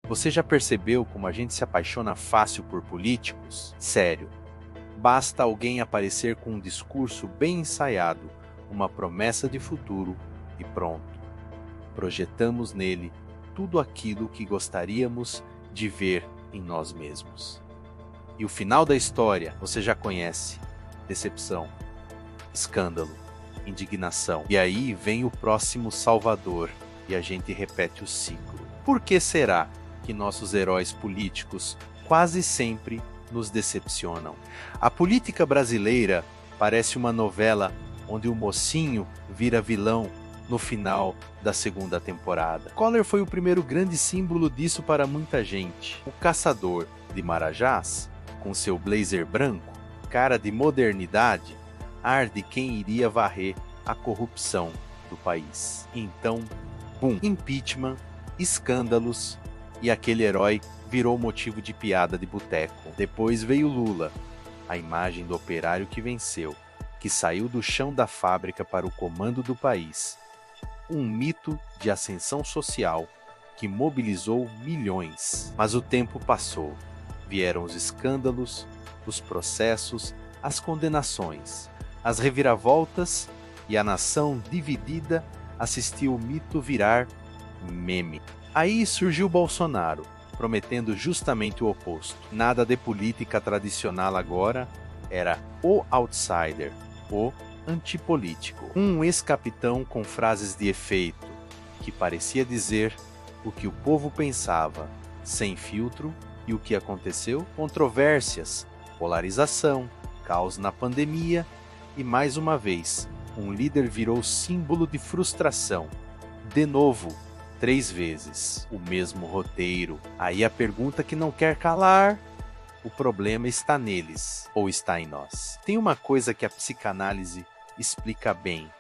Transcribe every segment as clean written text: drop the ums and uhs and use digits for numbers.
Você já percebeu como a gente se apaixona fácil por políticos? Sério, basta alguém aparecer com um discurso bem ensaiado, uma promessa de futuro e pronto. Projetamos nele tudo aquilo que gostaríamos de ver em nós mesmos. E o final da história você já conhece: decepção, escândalo, indignação. E aí vem o próximo Salvador e a gente repete o ciclo. Por que será que nossos heróis políticos quase sempre nos decepcionam? A política brasileira parece uma novela onde o mocinho vira vilão no final da segunda temporada. Collor foi o primeiro grande símbolo disso para muita gente. O caçador de Marajás, com seu blazer branco, cara de modernidade, ar de quem iria varrer a corrupção do país. Então, bum, impeachment, escândalos, e aquele herói virou motivo de piada de boteco. Depois veio Lula, a imagem do operário que venceu, que saiu do chão da fábrica para o comando do país. Um mito de ascensão social que mobilizou milhões. Mas o tempo passou. Vieram os escândalos, os processos, as condenações, as reviravoltas, e a nação dividida assistiu o mito virar meme. Aí surgiu Bolsonaro, prometendo justamente o oposto. Nada de política tradicional agora, era o outsider, o antipolítico. Um ex-capitão com frases de efeito, que parecia dizer o que o povo pensava, sem filtro. E o que aconteceu? Controvérsias, polarização, caos na pandemia e, mais uma vez, um líder virou símbolo de frustração. De novo, 3 vezes, o mesmo roteiro. Aí a pergunta que não quer calar: o problema está neles ou está em nós? Tem uma coisa que a psicanálise explica bem: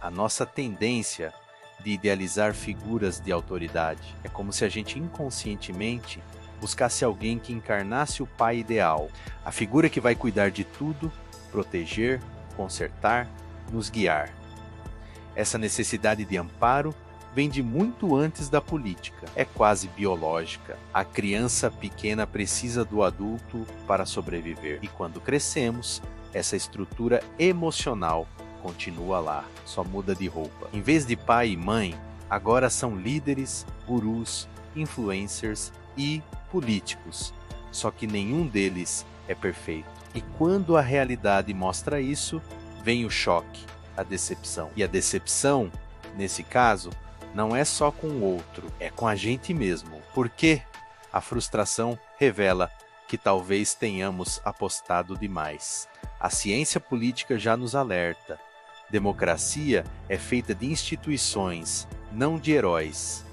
a nossa tendência de idealizar figuras de autoridade. É como se a gente inconscientemente buscasse alguém que encarnasse o pai ideal, a figura que vai cuidar de tudo, proteger, consertar, nos guiar. Essa necessidade de amparo vem de muito antes da política, é quase biológica. A criança pequena precisa do adulto para sobreviver, e quando crescemos, essa estrutura emocional continua lá, só muda de roupa. Em vez de pai e mãe, agora são líderes, gurus, influencers e políticos, só que nenhum deles é perfeito. E quando a realidade mostra isso, vem o choque, a decepção. E a decepção, nesse caso, não é só com o outro, é com a gente mesmo. Porque a frustração revela que talvez tenhamos apostado demais. A ciência política já nos alerta. Democracia é feita de instituições, não de heróis.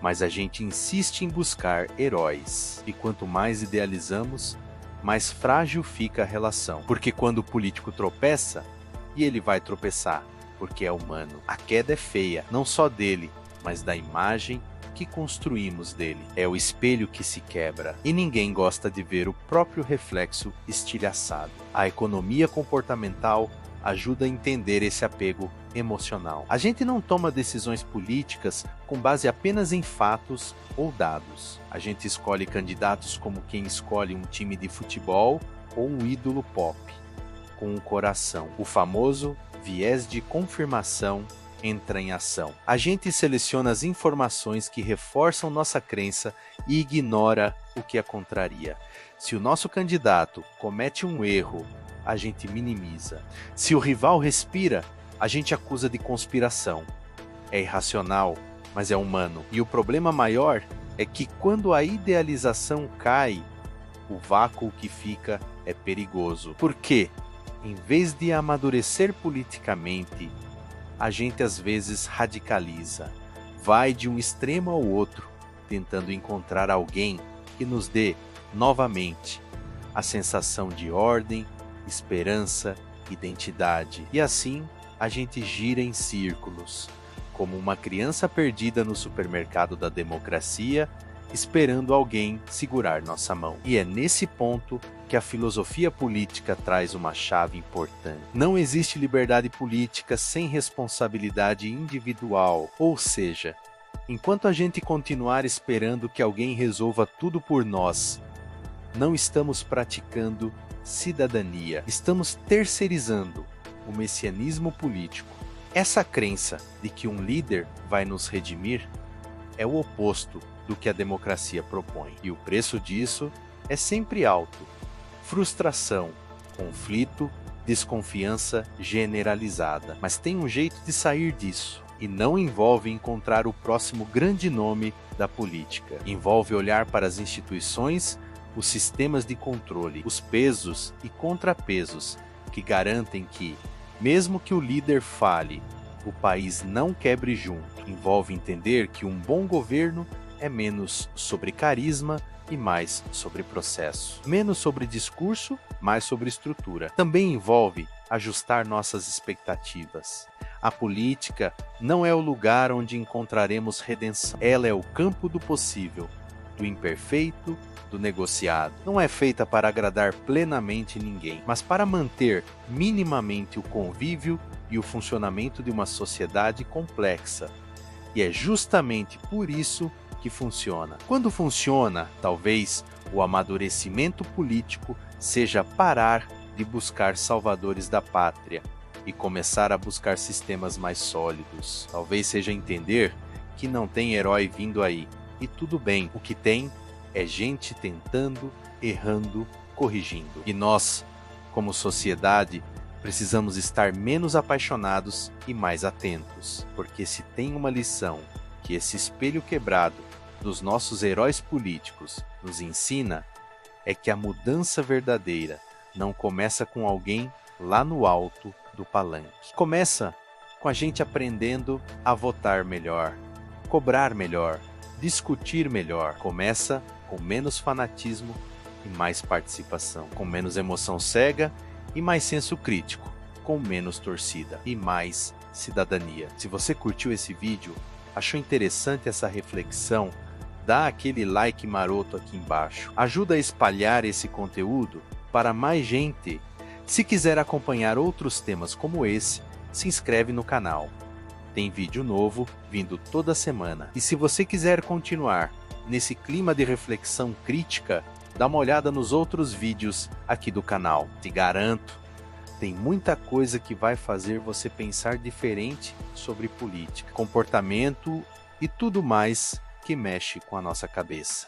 Mas a gente insiste em buscar heróis. E quanto mais idealizamos, mais frágil fica a relação. Porque quando o político tropeça, e ele vai tropeçar, porque é humano, a queda é feia, não só dele, mas da imagem que construímos dele. É o espelho que se quebra, e ninguém gosta de ver o próprio reflexo estilhaçado. A economia comportamental ajuda a entender esse apego emocional. A gente não toma decisões políticas com base apenas em fatos ou dados. A gente escolhe candidatos como quem escolhe um time de futebol ou um ídolo pop, com o coração. O famoso viés de confirmação entra em ação. A gente seleciona as informações que reforçam nossa crença e ignora o que a contraria. Se o nosso candidato comete um erro, a gente minimiza. Se o rival respira, a gente acusa de conspiração. É irracional, mas é humano. E o problema maior é que quando a idealização cai, o vácuo que fica é perigoso. Por quê? Em vez de amadurecer politicamente, a gente às vezes radicaliza, vai de um extremo ao outro, tentando encontrar alguém que nos dê, novamente, a sensação de ordem, esperança, identidade. E assim, a gente gira em círculos, como uma criança perdida no supermercado da democracia, esperando alguém segurar nossa mão. E é nesse ponto que a filosofia política traz uma chave importante. Não existe liberdade política sem responsabilidade individual, ou seja, Enquanto a gente continuar esperando que alguém resolva tudo por nós, não estamos praticando cidadania. Estamos terceirizando o messianismo político. Essa crença de que um líder vai nos redimir é o oposto do que a democracia propõe. E o preço disso é sempre alto. Frustração, conflito, desconfiança generalizada. Mas tem um jeito de sair disso. E não envolve encontrar o próximo grande nome da política. Envolve olhar para as instituições, os sistemas de controle, os pesos e contrapesos que garantem que, mesmo que o líder fale, o país não quebre junto. Envolve entender que um bom governo é menos sobre carisma e mais sobre processo. Menos sobre discurso, mais sobre estrutura. Também envolve ajustar nossas expectativas. A política não é o lugar onde encontraremos redenção. Ela é o campo do possível, do imperfeito, do negociado. Não é feita para agradar plenamente ninguém, mas para manter minimamente o convívio e o funcionamento de uma sociedade complexa. E é justamente por isso que funciona. Quando funciona, talvez o amadurecimento político seja parar de buscar salvadores da pátria e começar a buscar sistemas mais sólidos. Talvez seja entender que não tem herói vindo aí. E tudo bem, o que tem é gente tentando, errando, corrigindo. E nós, como sociedade, precisamos estar menos apaixonados e mais atentos. Porque se tem uma lição que esse espelho quebrado dos nossos heróis políticos nos ensina, é que a mudança verdadeira não começa com alguém lá no alto do palanque. Começa com a gente aprendendo a votar melhor, cobrar melhor, discutir melhor. Começa com menos fanatismo e mais participação, com menos emoção cega e mais senso crítico, com menos torcida e mais cidadania. Se você curtiu esse vídeo, achou interessante essa reflexão, dá aquele like maroto aqui embaixo. Ajuda a espalhar esse conteúdo para mais gente. Se quiser acompanhar outros temas como esse, se inscreve no canal. Tem vídeo novo vindo toda semana. E se você quiser continuar nesse clima de reflexão crítica, dá uma olhada nos outros vídeos aqui do canal. Te garanto, tem muita coisa que vai fazer você pensar diferente sobre política, comportamento e tudo mais que mexe com a nossa cabeça.